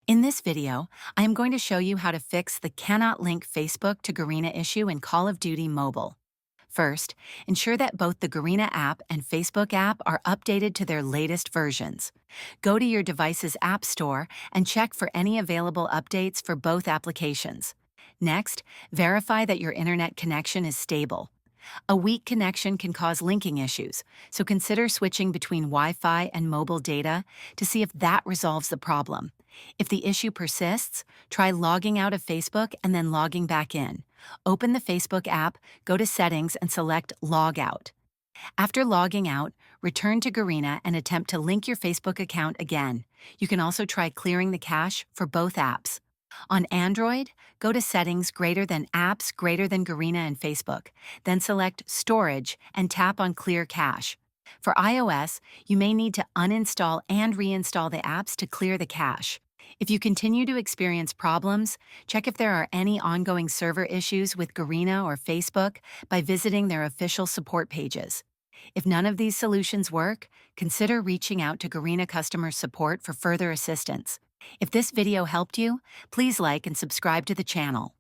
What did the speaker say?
In this video, I am going to show you how to fix the cannot link Facebook to Garena issue in Call of Duty Mobile. First, ensure that both the Garena app and Facebook app are updated to their latest versions. Go to your device's App Store and check for any available updates for both applications. Next, verify that your internet connection is stable. A weak connection can cause linking issues, so consider switching between Wi-Fi and mobile data to see if that resolves the problem. If the issue persists, try logging out of Facebook and then logging back in. Open the Facebook app, go to Settings and select Log Out. After logging out, return to Garena and attempt to link your Facebook account again. You can also try clearing the cache for both apps. On Android, go to Settings greater than Apps greater than Garena and Facebook, then select Storage and tap on Clear Cache. For iOS, you may need to uninstall and reinstall the apps to clear the cache. If you continue to experience problems, check if there are any ongoing server issues with Garena or Facebook by visiting their official support pages. If none of these solutions work, consider reaching out to Garena customer support for further assistance. If this video helped you, please like and subscribe to the channel.